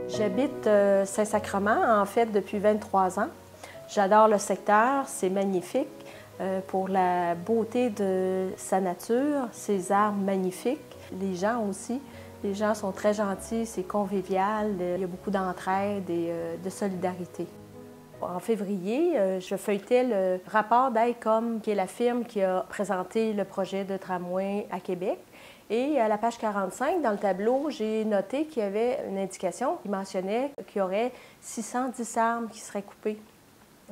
J'habite Saint-Sacrement, en fait, depuis 23 ans. J'adore le secteur, c'est magnifique. Pour la beauté de sa nature, ses arbres magnifiques, les gens aussi. Les gens sont très gentils, c'est convivial, il y a beaucoup d'entraide et de solidarité. En février, je feuilletais le rapport d'ICOM, qui est la firme qui a présenté le projet de tramway à Québec. Et à la page 45, dans le tableau, j'ai noté qu'il y avait une indication qui mentionnait qu'il y aurait 610 arbres qui seraient coupés.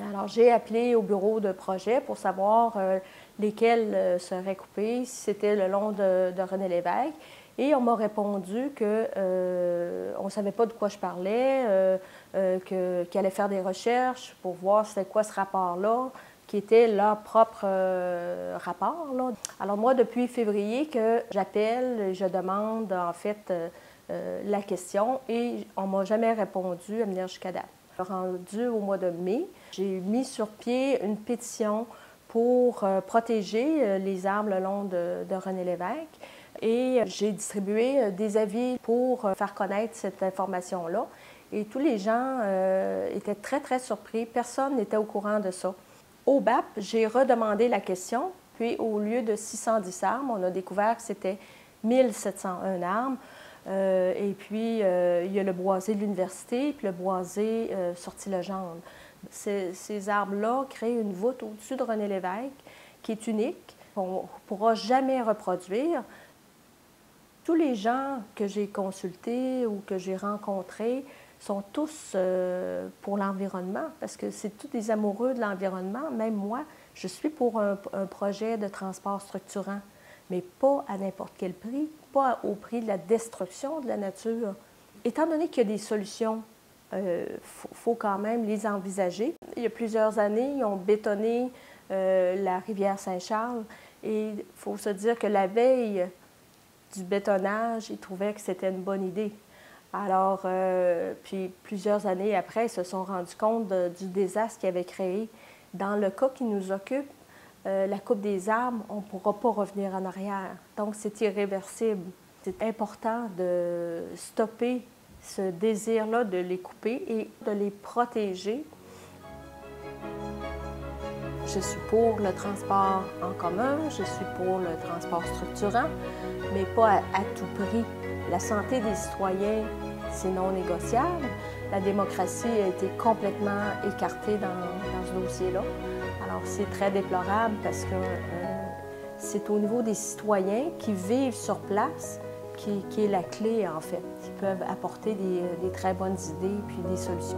Alors, j'ai appelé au bureau de projet pour savoir lesquels seraient coupés, si c'était le long de René Lévesque. Et on m'a répondu qu'on ne savait pas de quoi je parlais, qu'ils allaient faire des recherches pour voir c'était quoi ce rapport-là, qui était leur propre rapport, là. Alors moi, depuis février que j'appelle, je demande en fait la question et on ne m'a jamais répondu à venir jusqu'à date. Rendu au mois de mai, j'ai mis sur pied une pétition pour protéger les arbres le long de René Lévesque et j'ai distribué des avis pour faire connaître cette information-là. Et tous les gens étaient très, très surpris. Personne n'était au courant de ça. Au BAP, j'ai redemandé la question, puis au lieu de 610 arbres, on a découvert que c'était 1701 arbres. Et puis, il y a le boisé de l'université, puis le boisé Sortie-Legendre. Ces arbres-là créent une voûte au-dessus de René Lévesque qui est unique, qu'on ne pourra jamais reproduire. Tous les gens que j'ai consultés ou que j'ai rencontrés sont tous pour l'environnement, parce que c'est tous des amoureux de l'environnement. Même moi, je suis pour un projet de transport structurant, mais pas à n'importe quel prix, pas au prix de la destruction de la nature. Étant donné qu'il y a des solutions, faut quand même les envisager. Il y a plusieurs années, ils ont bétonné la rivière Saint-Charles et il faut se dire que la veille du bétonnage, ils trouvaient que c'était une bonne idée. Alors, puis plusieurs années après, ils se sont rendus compte du désastre qu'ils avaient créé. Dans le cas qui nous occupe, la coupe des arbres, on ne pourra pas revenir en arrière. Donc, c'est irréversible. C'est important de stopper ce désir-là de les couper et de les protéger. Je suis pour le transport en commun, je suis pour le transport structurant, mais pas à tout prix. La santé des citoyens, c'est non négociable. La démocratie a été complètement écartée dans ce dossier-là. Alors, c'est très déplorable parce que c'est au niveau des citoyens qui vivent sur place qui est la clé, en fait, qui peuvent apporter des très bonnes idées puis des solutions.